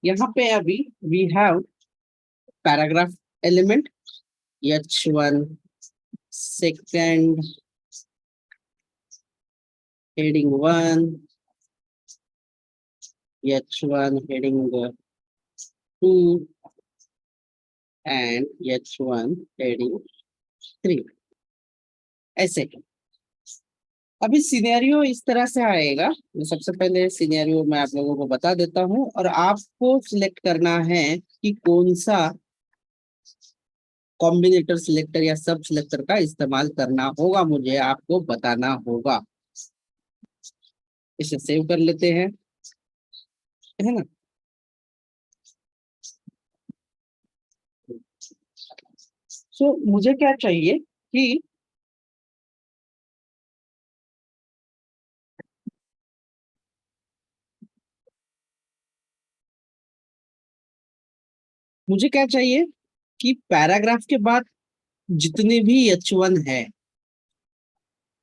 यहाँ पे अभी we have paragraph element H1 second heading 1 H1 heading 2 and H1 heading 3 ऐसे। अभी सिनेरियो इस तरह से आएगा। मैं सबसे पहले सिनेरियो मैं आप लोगों को बता देता हूं और आपको सिलेक्ट करना है कि कौन सा कॉम्बिनेटर सिलेक्टर या सब सिलेक्टर का इस्तेमाल करना होगा, मुझे आपको बताना होगा। इसे सेव कर लेते हैं, है ना। सो मुझे क्या चाहिए कि मुझे क्या चाहिए कि पैराग्राफ के बाद जितने भी H1 है,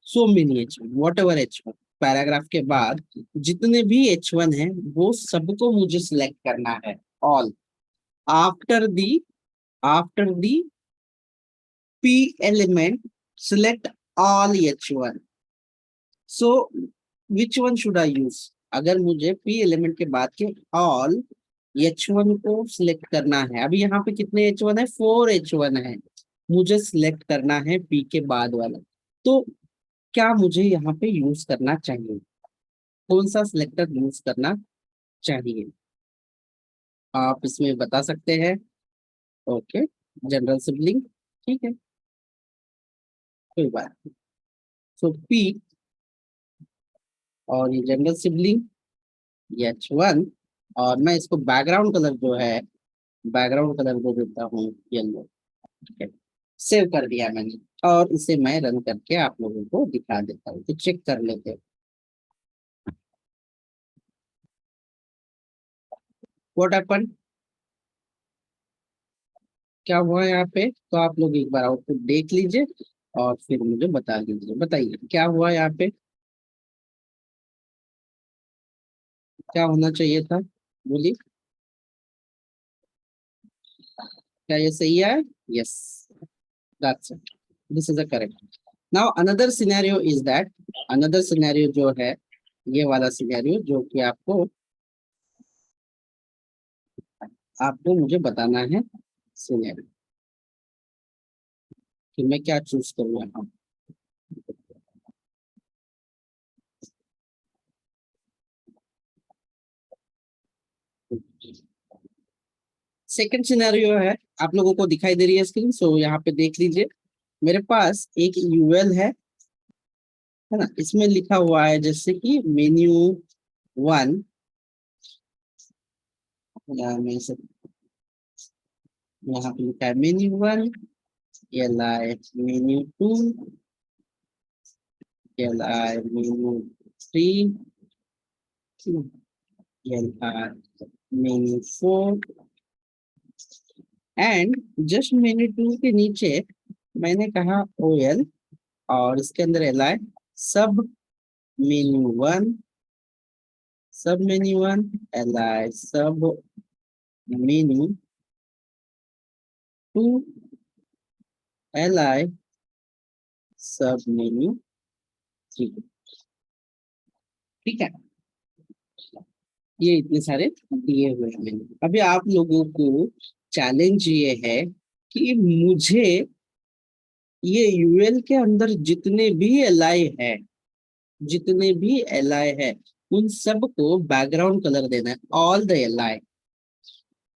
so many H1 what ever H1, paragraph के बाद जितने भी H1 है वो सबको मुझे सिलेक्ट करना है। All after the P element select all H1। So which one should I use? अगर मुझे P एलिमेंट के बाद के ऑल H1 को सिलेक्ट करना है, अभी यहाँ पे कितने H1 है? 4 H1 है। मुझे सिलेक्ट करना है P के बाद वाला। तो क्या मुझे यहाँ पे यूज करना चाहिए? कौन सा सिलेक्टर यूज करना चाहिए आप इसमें बता सकते हैं। ओके, जनरल सिबलिंग, ठीक है, कोई बात नहीं। सो P और ये जनरल सिबलिंग H1, और मैं इसको बैकग्राउंड कलर जो है, बैकग्राउंड कलर को देता हूँ येलो। ठीक है, सेव कर दिया मैंने और इसे मैं रन करके आप लोगों को दिखा देता हूँ, तो चेक कर लेते हैं व्हाट हैपन, क्या हुआ है यहाँ पे। तो आप लोग एक बार आउटपुट देख लीजिए और फिर मुझे बता दीजिए, बताइए क्या हुआ यहाँ पे, क्या होना चाहिए था, बोलिए। क्या ये सही है? Yes, that's it, this is the correct. Now another scenario is that, another scenario जो है ये वाला सिनेरियो जो कि आपको मुझे बताना है सिनेरियो कि मैं क्या चूज करूँ यहाँ। सेकंड सिनेरियो है, आप लोगों को दिखाई दे रही है स्क्रीन, सो यहाँ पे देख लीजिए। मेरे पास एक यूएल है ना, इसमें लिखा हुआ है जैसे कि मेन्यू 1, मैं से यहाँ पे लिखा है menu 1, L menu 2, L menu 3, L menu 4 and just menu 2 के नीचे मैंने कहा OL और इसके अंदर LI सब मेन्यू 1, सब मेन्यू 1, LI सब मेन्यू 2, LI सब मेन्यू 3। ठीक है, ये इतने सारे दिए हुए हैं मैंने। अभी आप लोगों को चैलेंज ये है कि मुझे ये यूएल के अंदर जितने भी LI है, जितने भी LI है उन सब को बैकग्राउंड कलर देना है, all the LI,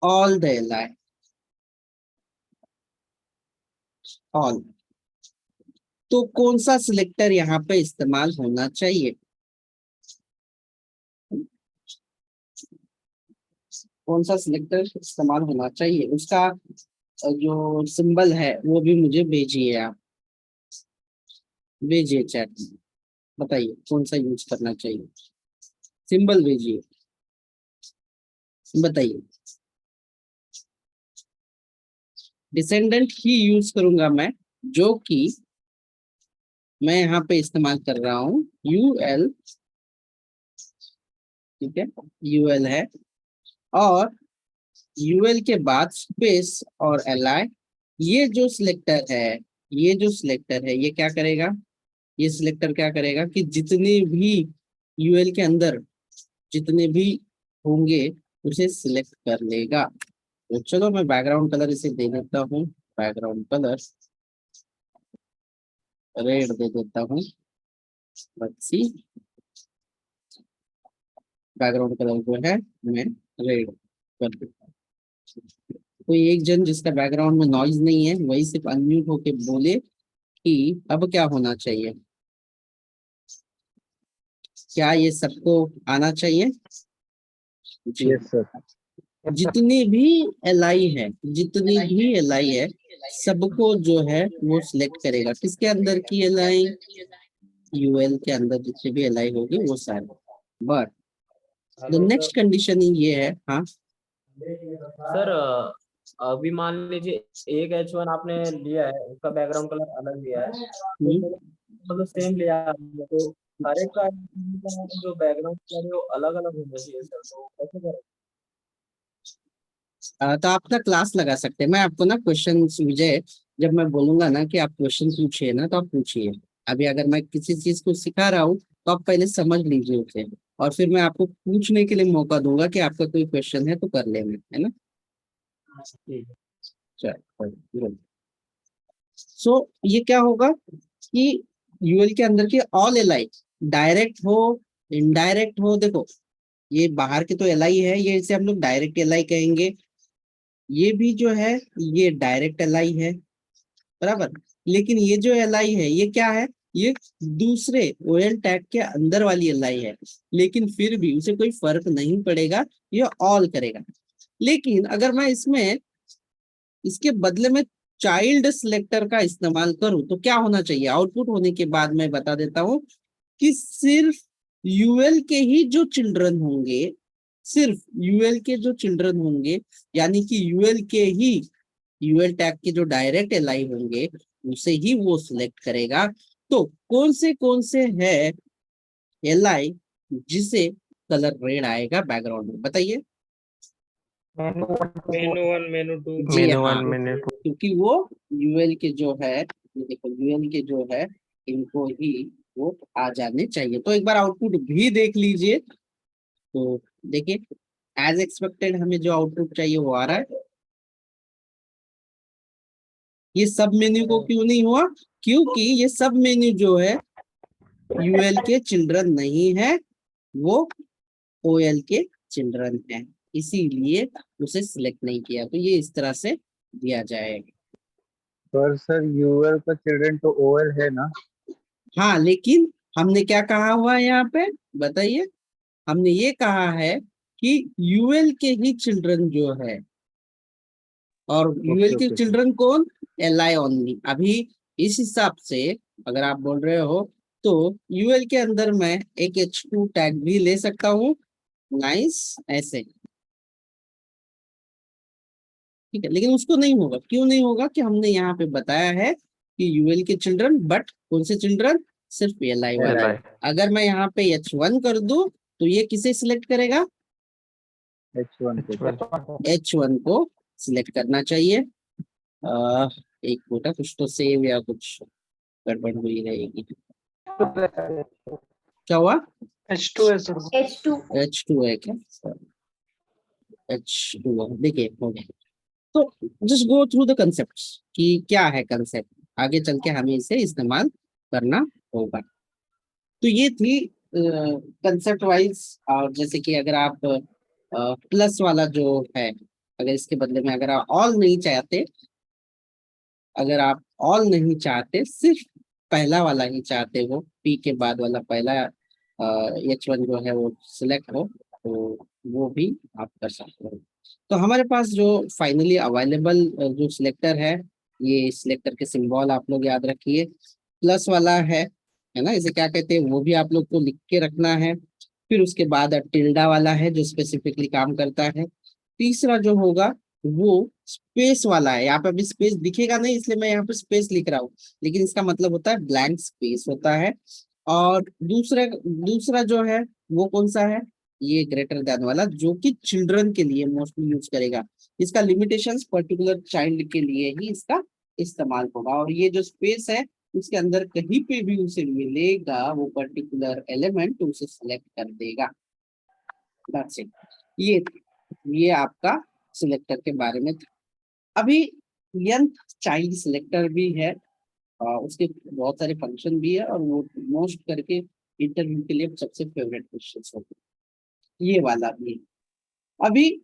all the LI, all. तो कौन सा सिलेक्टर यहाँ पे इस्तेमाल होना चाहिए? कौन सा सिलेक्टर इस्तेमाल होना चाहिए उसका जो सिंबल है वो भी मुझे भेजिए, आप भेजिए चैट में, बताइए कौन सा यूज करना चाहिए, सिंबल भेजिए, बताइए। डिसेंडेंट ही यूज करूंगा मैं, जो कि मैं यहाँ पे इस्तेमाल कर रहा हूँ UL, ठीक है, UL है। और यूएल के बाद स्पेस और एलआई। ये जो सिलेक्टर है, ये जो सिलेक्टर है, ये क्या करेगा, ये सिलेक्टर क्या करेगा कि जितने भी यूएल के अंदर जितने भी होंगे उसे सिलेक्ट कर लेगा। तो चलो मैं बैकग्राउंड कलर इसे दे देता हूँ, बैकग्राउंड कलर रेड दे देता हूँ। बच्ची बैकग्राउंड कलर जो है मैं रेड कर देता हूँ। कोई एक जन जिसका बैकग्राउंड में नॉइज नहीं है वही सिर्फ अनम्यूट होके बोले कि अब क्या होना चाहिए। क्या ये सबको आना चाहिए? जी। Yes sir. जितनी भी एलआई है, जितनी भी एलआई है, सबको जो है वो सिलेक्ट करेगा। किसके अंदर की एलआई? यूएल के अंदर जितनी भी एलआई होगी वो सारे। बट द नेक्स्ट कंडीशन ये है, हाँ सर अभी मान लीजिए एक H1 आपने लिया है, उसका बैकग्राउंड कलर अलग लिया है, तो मतलब सेम लिया है आपने, तो हर एक का जो बैकग्राउंड कलर है वो अलग अलग होना चाहिए सर, तो कैसे करें? तो आप ना क्लास लगा सकते हैं। मैं आपको ना क्वेश्चन विजय, जब मैं बोलूंगा ना कि आप क्वेश्चन पूछिए ना तो आप पूछिए। अभी अगर मैं किसी चीज को सिखा रहा हूँ तो आप पहले समझ लीजिए उसे, और फिर मैं आपको पूछने के लिए मौका दूंगा कि आपका कोई क्वेश्चन है तो कर लेना, है ना। ठीक है। चलो, सो ये क्या होगा कि यूएल के अंदर की ऑल एलआई, डायरेक्ट हो इनडायरेक्ट हो, देखो ये बाहर के तो एलआई है, ये इसे हम लोग डायरेक्ट एलआई कहेंगे। ये भी जो है ये डायरेक्ट एलआई है, बराबर। लेकिन ये जो एलआई है ये क्या है, ये दूसरे ओएल टैग के अंदर वाली एलआई है, लेकिन फिर भी उसे कोई फर्क नहीं पड़ेगा, ये ऑल करेगा। लेकिन अगर मैं इसमें इसके बदले में चाइल्ड सिलेक्टर का इस्तेमाल करूं तो क्या होना चाहिए? आउटपुट होने के बाद मैं बता देता हूं कि सिर्फ यूएल के ही जो चिल्ड्रन होंगे, सिर्फ यूएल के जो चिल्ड्रन होंगे, यानी कि यूएल के ही, यूएल टैग के जो डायरेक्ट एलआई होंगे उसे ही वो सिलेक्ट करेगा। तो कौन से है एलआई जिसे कलर रेड आएगा बैकग्राउंड में, बताइए। मेनू 1 मेनू 2। जी मेनू हाँ, 1 मेनू 2। क्योंकि वो यूएल के जो है, ये देखो यूएल के जो है इनको ही वो आ जाने चाहिए। तो एक बार आउटपुट भी देख लीजिए। तो देखिए, एज एक्सपेक्टेड हमें जो आउटपुट चाहिए वो आ रहा है। ये सब मेन्यू को क्यों नहीं हुआ? क्योंकि ये सब मेन्यू जो है यूएल के चिल्ड्रन नहीं है, वो ओएल के चिल्ड्रन है, इसीलिए उसे सिलेक्ट नहीं किया। तो ये इस तरह से दिया जाएगा। पर सर यूएल का चिल्ड्रन तो ओएल है ना। हाँ, लेकिन हमने क्या कहा हुआ है यहाँ पे, बताइए। हमने ये कहा है कि यूएल के ही चिल्ड्रन जो है, और यूएल ओके के ओके सर। चिल्ड्रन कौन? LI only. अभी इस हिसाब से अगर आप बोल रहे हो तो यूएल के अंदर मैं एक H2 टैग भी ले सकता हूँ, नाइस, ऐसे, ठीक है। लेकिन उसको नहीं होगा, क्यों नहीं होगा? कि हमने यहाँ पे बताया है कि यूएल के चिल्ड्रन, बट कौन से चिल्ड्रन? सिर्फ एलआई वाले। एलआई। अगर मैं यहाँ पे H1 कर दूं तो ये किसे सिलेक्ट करेगा? H1 को। H1 को सिलेक्ट करना चाहिए। आ, एक मिनट, कुछ तो सेव या कुछ गड़बड़ हुई रहेगी। क्या हुआ? H2 है सर। H2 है क्या? H2 है, देखिए हो गया। तो just go through the concept कि क्या है कंसेप्ट, आगे चल के हमें इसे इस्तेमाल करना होगा। तो ये थी कंसेप्ट वाइज। और जैसे कि अगर आप प्लस वाला जो है, अगर इसके बदले में अगर आप ऑल नहीं चाहते, अगर आप ऑल नहीं चाहते, सिर्फ पहला वाला ही चाहते हो, पी के बाद वाला पहला H1 जो है वो सिलेक्ट हो, तो वो भी आप कर सकते हो। तो हमारे पास जो फाइनली अवेलेबल जो सिलेक्टर है, ये सिलेक्टर के सिंबल आप लोग याद रखिए। प्लस वाला है ना, इसे क्या कहते हैं वो भी आप लोग को लिख के रखना है। फिर उसके बाद टिल्डा वाला है जो स्पेसिफिकली काम करता है। तीसरा जो होगा वो स्पेस वाला है। यहाँ पे अभी स्पेस दिखेगा नहीं इसलिए मैं यहाँ पे स्पेस लिख रहा हूँ, लेकिन इसका मतलब होता है ब्लैंक स्पेस होता है। और दूसरा दूसरा जो है वो कौन सा है? ये ग्रेटर देन वाला जो कि चिल्ड्रन के लिए मोस्टली यूज करेगा। इसका लिमिटेशंस पर्टिकुलर चाइल्ड के लिए ही इसका इस्तेमाल होगा, और ये जो स्पेस है उसके अंदर कहीं पे भी उसे मिलेगा वो पर्टिकुलर एलिमेंट उसे सिलेक्ट कर देगा। That's it. ये आपका सिलेक्टर के बारे में था। अभी यंग चाइल्ड सिलेक्टर भी है, उसके बहुत सारे फंक्शन भी है, और वो मोस्ट करके इंटरव्यू के लिए सबसे फेवरेट क्वेश्चन होते हैं, ये वाला भी है। अभी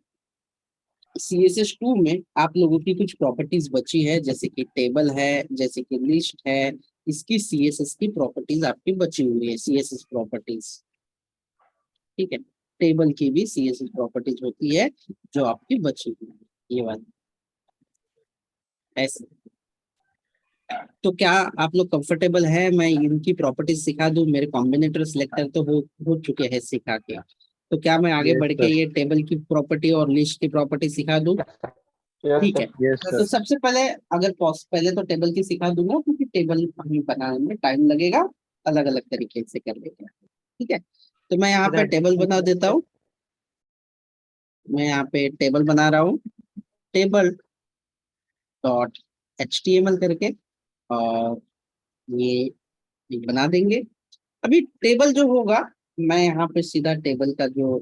CSS2 में आप लोगों की कुछ प्रॉपर्टीज बची है, जैसे कि टेबल है, जैसे कि लिस्ट है, इसकी CSS की प्रॉपर्टीज आपकी बची हुई है, CSS प्रॉपर्टीज। ठीक है, टेबल की भी CSS प्रॉपर्टीज होती है जो आपकी बची हुई है, ये वाली ऐसे। तो क्या आप लोग कंफर्टेबल है मैं इनकी प्रॉपर्टीज सिखा दूं? मेरे कॉम्बिनेटर सिलेक्टर तो हो चुके हैं सिखा के, तो क्या मैं आगे यस बढ़ के सर। ये टेबल की प्रॉपर्टी और लिस्ट की प्रॉपर्टी सिखा दूं? यस ठीक है, सर। यस तो सर। सबसे पहले अगर पहले तो टेबल की सिखा दूंगा, क्योंकि टेबल हमें बनाने में टाइम लगेगा, अलग अलग तरीके से कर लेंगे। ठीक है, तो मैं यहाँ पे टेबल बना देता हूँ। मैं यहाँ पे टेबल बना रहा हूँ, टेबल डॉट HTML करके, और ये बना देंगे। अभी टेबल जो होगा, मैं यहाँ पे सीधा टेबल का जो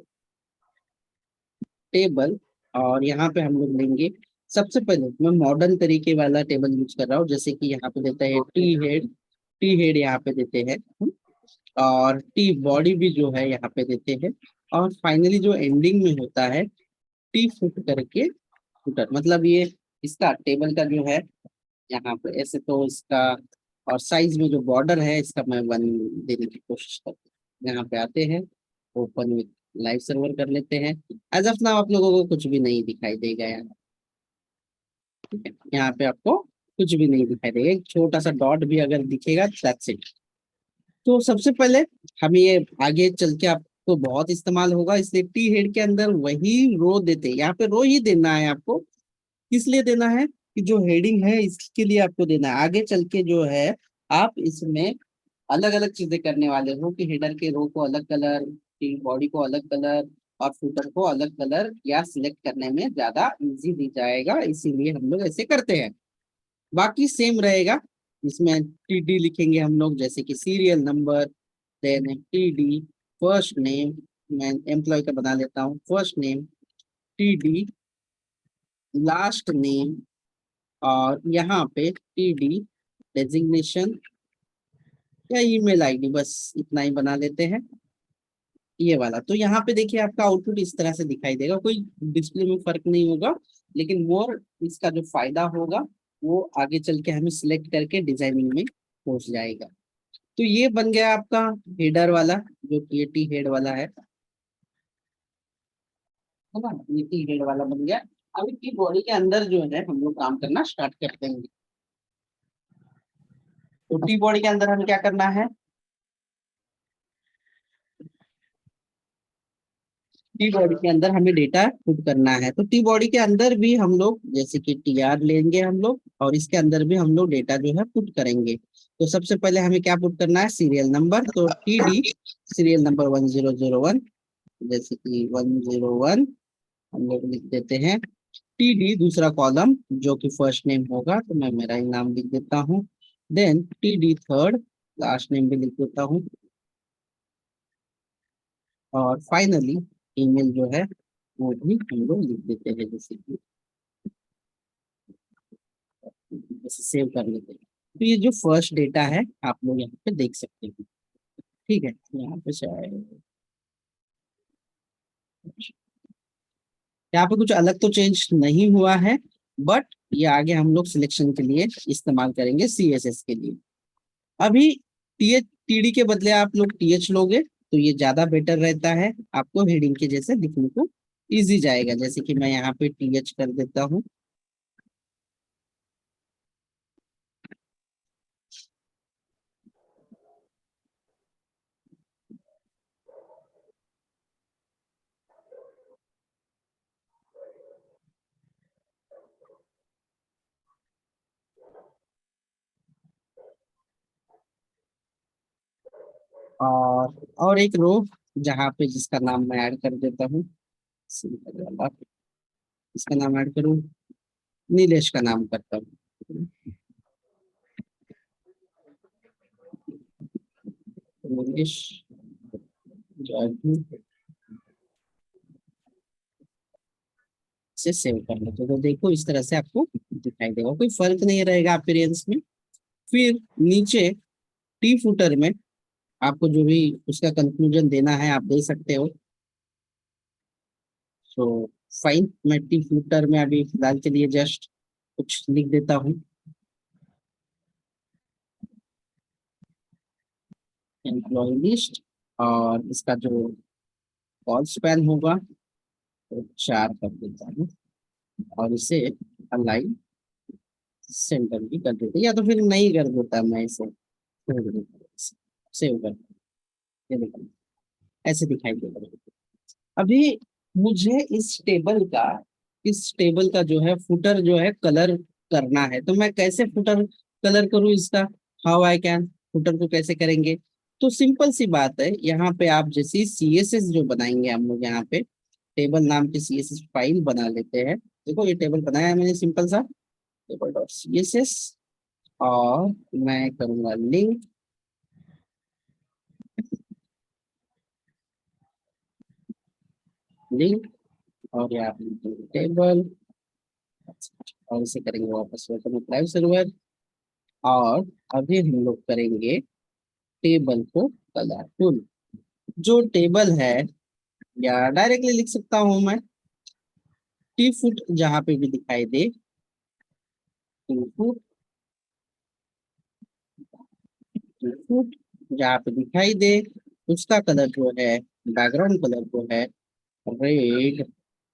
टेबल, और यहाँ पे हम लोग लेंगे। सबसे पहले मैं मॉडर्न तरीके वाला टेबल यूज कर रहा हूँ, जैसे कि यहाँ पे देता है टी हेड यहाँ पे देते हैं, और टी बॉडी भी जो है यहाँ पे देते हैं, और फाइनली जो एंडिंग में होता है टी फुट करके फुटर, मतलब ये इसका टेबल का जो है यहाँ पे ऐसे, तो इसका और साइज में जो बॉर्डर है इसका मैं 1 देने की कोशिश करता हूँ। यहाँ पे आते हैं, ओपन विथ लाइव सर्वर कर लेते हैं। एज ऑफ नाउ आप लोगों को कुछ भी नहीं दिखाई देगा यहाँ। ठीक है, यहाँ पे आपको कुछ भी नहीं दिखाई देगा, एक छोटा सा डॉट भी अगर दिखेगा, दैट्स इट। तो सबसे पहले हम ये आगे चल के आपको बहुत इस्तेमाल होगा, इसलिए टी हेड के अंदर वही रो देते हैं, यहाँ पे रो ही देना है आपको। किस लिए देना है? कि जो हेडिंग है इसके लिए आपको देना है। आगे चल के जो है आप इसमें अलग अलग चीजें करने वाले हो, कि हेडर के रो को अलग कलर, बॉडी को अलग कलर, और फुटर को अलग कलर या सिलेक्ट करने में ज्यादा इजी दी जाएगा, इसीलिए हम लोग ऐसे करते हैं। बाकी सेम रहेगा, इसमें TD लिखेंगे हम लोग, जैसे कि serial number, then TD first name, मैं एम्प्लॉय का बना लेता हूँ first name, TD last name, और यहाँ पे TD डेजिग्नेशन या ईमेल आईडी, बस इतना ही बना लेते हैं, ये वाला। तो यहाँ पे देखिए आपका आउटपुट इस तरह से दिखाई देगा, कोई डिस्प्ले में फर्क नहीं होगा, लेकिन मोर इसका जो फायदा होगा वो आगे चल के हमें सिलेक्ट करके डिजाइनिंग में पहुंच जाएगा। तो ये बन गया आपका हेडर वाला, जो कि ये टी हेड वाला है ना, ये टी हेड वाला बन गया। अभी टी बॉडी के अंदर जो है हम लोग काम करना स्टार्ट कर देंगे। तो टी बॉडी के अंदर हमें क्या करना है? टी बॉडी के अंदर हमें डेटा पुट करना है, तो टी बॉडी के अंदर भी हम लोग जैसे कि TR लेंगे हम लोग, और इसके अंदर भी हम लोग डेटा जो है पुट करेंगे। तो सबसे पहले हमें क्या पुट करना है? सीरियल नंबर, तो TD सीरियल नंबर 1001, जैसे कि 101 हम लोग लिख देते हैं। TD दूसरा कॉलम जो कि फर्स्ट नेम होगा, तो मैं मेरा ही नाम लिख देता हूँ। Then TD third, last name भी लिख देता हूँ, और फाइनली ईमेल जो है वो भी हम लोग लिख देते हैं, जैसे कि जैसे सेव कर लेते हैं। तो ये जो फर्स्ट डेटा है आप लोग यहाँ पे देख सकते हैं। ठीक है, यहाँ पे शायद यहाँ पे कुछ अलग तो चेंज नहीं हुआ है, बट ये आगे हम लोग सिलेक्शन के लिए इस्तेमाल करेंगे, CSS के लिए। अभी TD के बदले आप लोग TH लोगे तो ये ज्यादा बेटर रहता है, आपको हेडिंग के जैसे दिखने को इजी जाएगा, जैसे कि मैं यहाँ पे TH कर देता हूँ। और एक रो जहाँ पे जिसका नाम मैं ऐड कर देता हूँ, सिंपल वाला, इसका नाम ऐड करूँ, नीलेश का नाम करता हूँ, नीलेश जादू से सेव कर लेते, तो देखो इस तरह से आपको दिखाई देगा, कोई फर्क नहीं रहेगा अपीयरेंस में। फिर नीचे टी फुटर में आपको जो भी उसका कंक्लूजन देना है आप दे सकते हो। सो फाइन, मैं टी फुटर में अभी फिलहाल के लिए जस्ट कुछ लिख देता हूँ, एम्प्लॉय लिस्ट, और इसका जो कॉल स्पैन होगा तो 4 कर देता हूँ, और इसे अलाइन सेंटर भी कर देते, या तो फिर नहीं कर देता, मैं इसे सेव कर, ये देखो ऐसे दिखाई देगा। अभी मुझे इस टेबल का जो है फुटर जो है कलर करना है, तो मैं कैसे फुटर कलर करूं इसका, हाउ आई कैन, फुटर को कैसे करेंगे? तो सिंपल सी बात है, यहाँ पे आप जैसे सीएसएस जो बनाएंगे हम लोग, यहाँ पे टेबल नाम की सीएसएस फाइल बना लेते हैं। देखो ये टेबल बनाया है मैंने सिंपल सा, टेबल डॉट सीएसएस, और मैं करूंगा लिंक, लिंक, और यहाँ पे टेबल, और इसे करेंगे वापस वेलकम प्राइवेट सर्वर, और अभी हम लोग करेंगे टेबल को कलरफुल। जो टेबल है, या डायरेक्टली लिख सकता हूं मैं, टी फुट जहां पे भी दिखाई दे, टी फुट, टी फुट जहां पे दिखाई दे, उसका कलर जो है, बैकग्राउंड कलर जो है रेड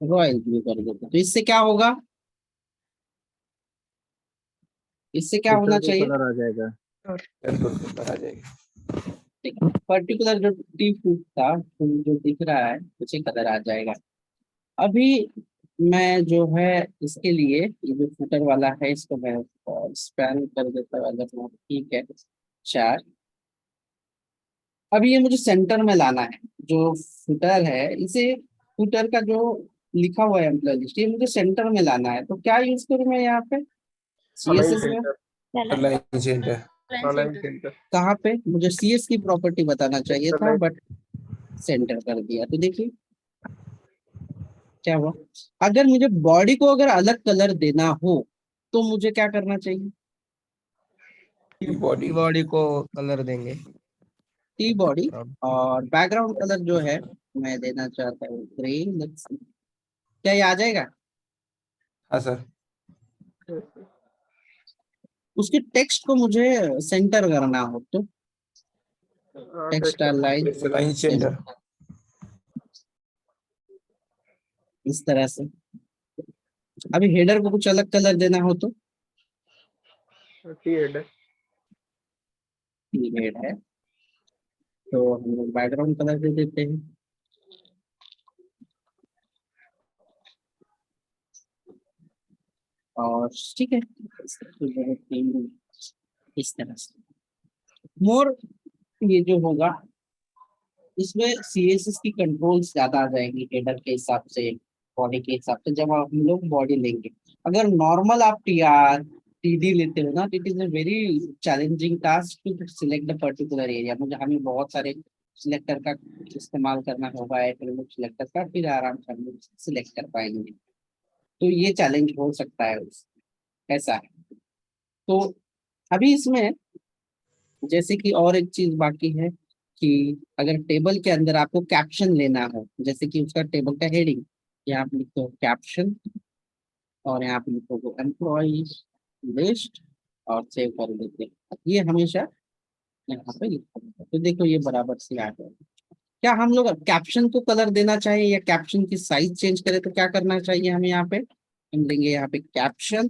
रॉयल ब्लू कर देते, तो इससे क्या होगा, इससे क्या होना फुटर को चाहिए, कलर आ जाएगा। आ जाएगी। पर्टिकुलर जो टी फुट था जो दिख रहा है उसे कलर आ जाएगा। अभी मैं जो है इसके लिए ये जो फुटर वाला है इसको मैं स्पैन कर देता हूँ, अगर मैं, ठीक है 4। अभी ये मुझे सेंटर में लाना है, जो फुटर है इसे, फुटर का जो लिखा हुआ है एम्प्लॉय लिस्ट, ये मुझे सेंटर में लाना है, तो क्या यूज करूँ मैं यहाँ पे सीएसएस में, अलाइन सेंटर। Align centre. कहाँ पे, मुझे सीएस की प्रॉपर्टी बताना चाहिए था, बट सेंटर कर दिया, तो देखिए क्या हुआ। अगर मुझे बॉडी को अगर अलग कलर देना हो तो मुझे क्या करना चाहिए, बॉडी बॉडी को कलर देंगे टी बॉडी, और बैकग्राउंड कलर जो है मैं देना चाहता हूँ ग्रीन, क्या ये आ जाएगा? हाँ सर। उसकी टेक्स्ट को मुझे सेंटर करना हो तो टेक्स्ट लाइन अलाइन सेंटर। इस तरह से। अभी हेडर को कुछ अलग कलर देना हो तो हेड हेड है, तो हम लोग बैकग्राउंड कलर दे देते हैं, और ठीक है इस तरह से। मोर ये जो होगा इसमें सीएसएस की कंट्रोल्स ज्यादा आ जाएंगी हेडर के हिसाब से, बॉडी के हिसाब से, जब हम लोग बॉडी लेंगे। अगर नॉर्मल आप टीआर टीडी लेते हो ना, it is a very challenging task to select the particular area, मुझे हमें बहुत सारे सिलेक्टर का इस्तेमाल करना होगा, एट्रीब्यूट सिलेक्टर का, फिर आराम से हम लोग सिलेक्ट कर पाएंगे, तो ये चैलेंज हो सकता है ऐसा है। तो अभी इसमें जैसे कि और एक चीज बाकी है कि अगर टेबल के अंदर आपको कैप्शन लेना हो, जैसे कि उसका टेबल का हेडिंग, यहाँ पे लिखते हो कैप्शन, और यहाँ पे लिखोगे एम्प्लॉइज लिस्ट, और सेव कर देते हैं, ये हमेशा यहाँ पे लिखा होगा। तो देखो ये बराबर से आ गया। क्या हम लोग कैप्शन को कलर देना चाहिए या कैप्शन की साइज चेंज करें, तो क्या करना चाहिए हमें, यहाँ पे हम देंगे यहाँ पे कैप्शन,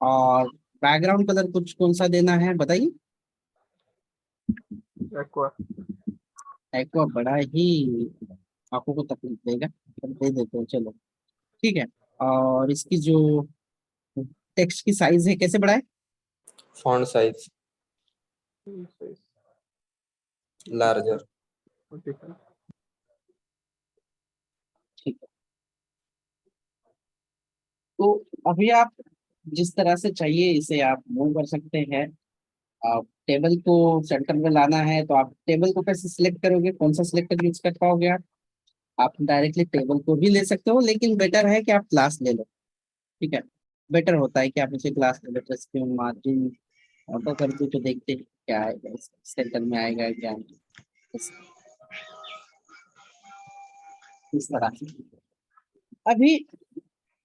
और बैकग्राउंड कलर कुछ कौन सा देना है बताइए, एक्वा एक्वा बड़ा ही आंखों को तकलीफ देगा, पर दे देते हैं चलो, ठीक है। और इसकी जो टेक्स्ट की साइज है कैसे बढ़ाए, फॉन्ट साइज लार्जर। तो अभी आप जिस तरह से चाहिए इसे आप मूव कर सकते हैं। आप टेबल को सेंटर में लाना है तो आप टेबल को कैसे सिलेक्ट करोगे, कौन सा सिलेक्टर यूज कर पाओगे आप डायरेक्टली टेबल को भी ले सकते हो, लेकिन बेटर है कि आप क्लास ले लो। ठीक है, बेटर होता है कि आप उसे क्लास ले लो। जैसे मार्जिन ऑटो कर दो तो देखते हैं क्या आएगा, सेंटर में आएगा क्या नहीं। इस तरह से अभी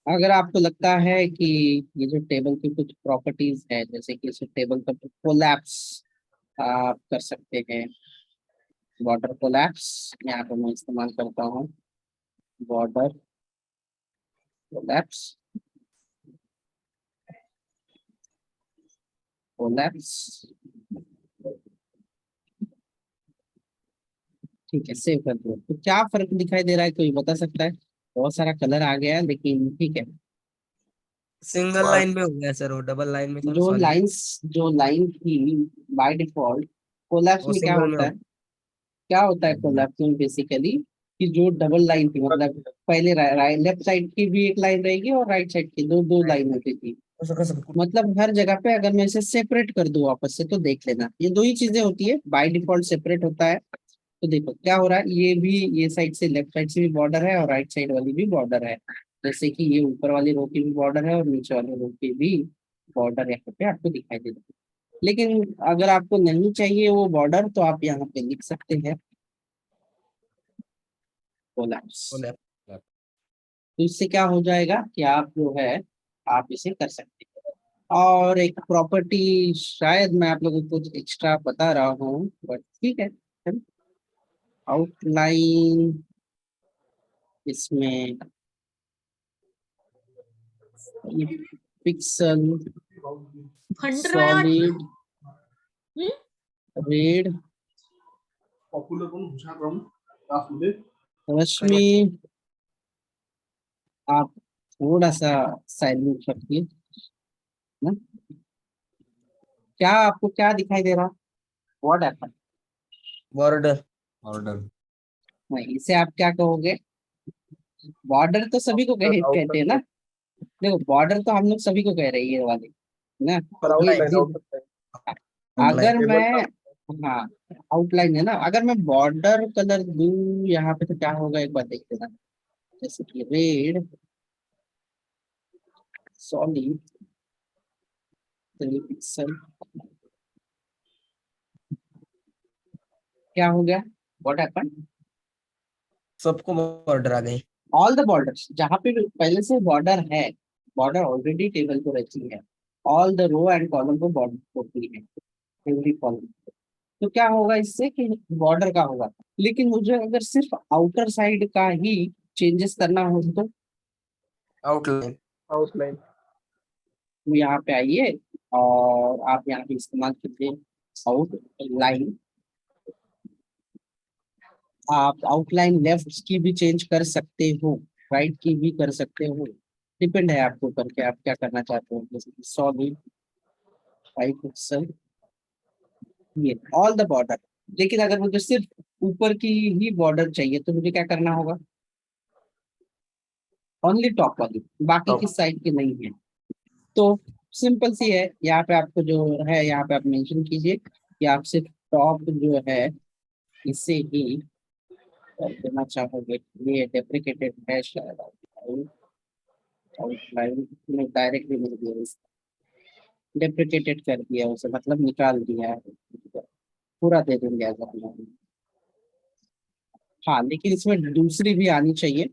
अगर आपको लगता है कि ये जो टेबल की कुछ प्रॉपर्टीज है, जैसे कि इस टेबल का कोलैप्स आप कर सकते हैं। बॉर्डर कोलैप्स यहाँ पे मैं इस्तेमाल करता हूँ, बॉर्डर कोलैप्स, कोलैप्स। ठीक है, सेव कर दो। तो क्या फर्क दिखाई दे रहा है, कोई बता सकता है? बहुत सारा कलर आ गया है लेकिन ठीक है। सिंगल लाइन में हो गया सर, वो डबल लाइन में था ना, जो सॉरी। लाइंस, जो लाइन थी बाय डिफॉल्ट कोलैप्स वो में क्या सिंगल में होता हो है, क्या होता है कोलैप्स में बेसिकली, कि जो डबल लाइन थी मतलब पहले लेफ्ट साइड की भी एक लाइन रहेगी और राइट साइड की दो दो लाइन होती थी। मतलब हर जगह पे अगर मैं इसे सेपरेट कर दूं आपस से तो देख लेना, ये दो ही चीजें होती है, बाय डिफॉल्ट सेपरेट होता है। तो देखो क्या हो रहा है, ये भी ये साइड से लेफ्ट साइड से भी बॉर्डर है और राइट साइड वाली भी बॉर्डर है। जैसे कि ये ऊपर वाली रो की भी बॉर्डर है और नीचे वाली रो की भी बॉर्डर यहाँ पे आपको दिखाई दे रही है। लेकिन अगर आपको नहीं चाहिए वो बॉर्डर तो आप यहाँ पे लिख सकते हैं कोलैप्स। तो इससे क्या हो जाएगा कि आप जो है आप इसे कर सकते हैं। और एक प्रॉपर्टी शायद मैं आप लोगों को कुछ एक्स्ट्रा बता रहा हूँ बट ठीक है, आउटलाइन इसमें ये पिक्सल, सॉलिड, रेड, रश्मि, आप थोड़ा सा साइलेंट रखिए ना। क्या आपको क्या दिखाई दे रहा, व्हाट हैपन? बॉर्डर। ऑर्डर। नहीं, इसे आप क्या कहोगे? बॉर्डर तो सभी को कहते हैं ना। देखो बॉर्डर तो हम लोग सभी को कह रहे हैं ये वाले ना। ये अगर मैं, हाँ आउटलाइन है ना, अगर मैं बॉर्डर कलर दूं यहाँ पे तो क्या होगा एक बार देख लेना। जैसे कि रेड, सॉलिड, 3 पिक्सल, क्या हो गया, व्हाट हैपन? सबको बॉर्डर आ गई। ऑल द बॉर्डर्स जहाँ पे भी पहले से बॉर्डर है, बॉर्डर ऑलरेडी टेबल को रखी है, all the row and column को बॉर्डर होती है, एवरी कॉलम। तो क्या होगा इससे कि बॉर्डर का होगा। लेकिन मुझे अगर सिर्फ आउटर साइड का ही चेंजेस करना हो तो आउटलाइन। यहाँ पे आइए और आप यहाँ पे इस्तेमाल कीजिए आउटलाइन। आप आउटलाइन लेफ्ट की भी चेंज कर सकते हो, राइट की भी कर सकते हो, डिपेंड है आपके ऊपर कि आप क्या करना चाहते हो। जैसे कि सॉलिड 5 पिक्सल, ये ऑल द बॉर्डर। लेकिन अगर मुझे सिर्फ ऊपर की ही बॉर्डर चाहिए तो मुझे क्या करना होगा, ओनली टॉप वाली, बाकी की साइड की नहीं है। तो सिंपल सी है, यहाँ पे आपको जो है यहाँ पे आप मेंशन कीजिए कि आप सिर्फ टॉप जो है इसे ही कर देना चाहोगे। ये डेप्रिकेटेड है शायद, आउटलाइन में डायरेक्टली मिल गया, डेप्रिकेटेड कर दिया उसे, मतलब निकाल दिया है, पूरा दे देंगे अगर हम। हाँ लेकिन इसमें दूसरी भी आनी चाहिए।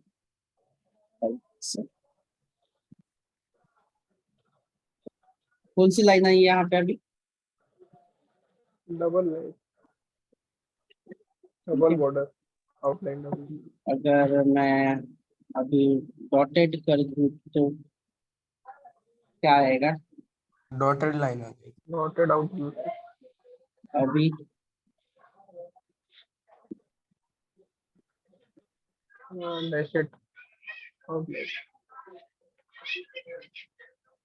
कौन सी लाइन आई है यहाँ पे अभी? Double border, outline. अगर मैं अभी डॉटेड कर दूं तो क्या आएगा? डॉटेड लाइन आ गई। अभी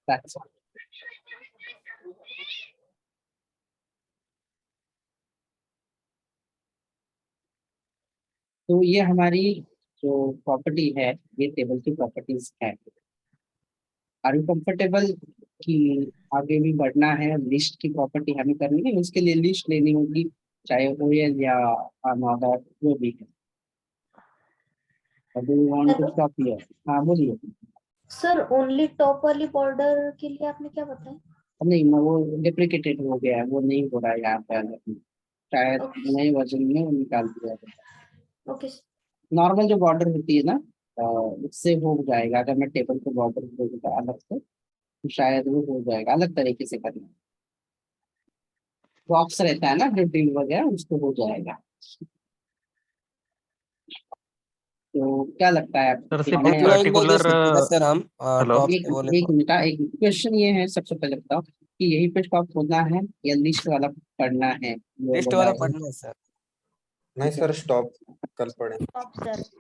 that's all. तो ये हमारी जो प्रॉपर्टी है, ये टेबल की प्रॉपर्टीज है। आर यू कंफर्टेबल कि आगे भी बढ़ना है, लिस्ट की प्रॉपर्टी हमें करनी है, उसके लिए लिस्ट लेनी होगी, चाहे ओएल या अनदर जो भी है। Do you want to stop here? हाँ बोलिए। सर ओनली टॉप वाली बॉर्डर के लिए आपने क्या बताया? नहीं मैं वो डिप्रिकेटेड हो गया है, वो नहीं हो रहा है यहाँ पे अलग में। शायद Okay. नए वर्जन में वो निकाल दिया है। ओके नॉर्मल जो बॉर्डर होती है ना, उससे हो जाएगा। अगर मैं टेबल पे बॉर्डर दूंगा अलग से तो शायद वो हो जाएगा, अलग तरीके से करना। बॉक्स रहता है ना जो ड्रिल वगैरह, उसको हो जाएगा। तो क्या लगता है आपको सर कि सिर्फ हमें एक लाइन में जो पर्टिकुलर सीखेगा सर हम हेलो टॉप एक से बोले एक तो मिनट, एक क्वेश्चन ये है सबसे पहले बताओ कि यही पे स्टॉप होना है या लिस्ट वाला पढ़ना है? ये लिस्ट बोला वाला है। पढ़ना है सर। नहीं सर, स्टॉप कल पढ़े। सर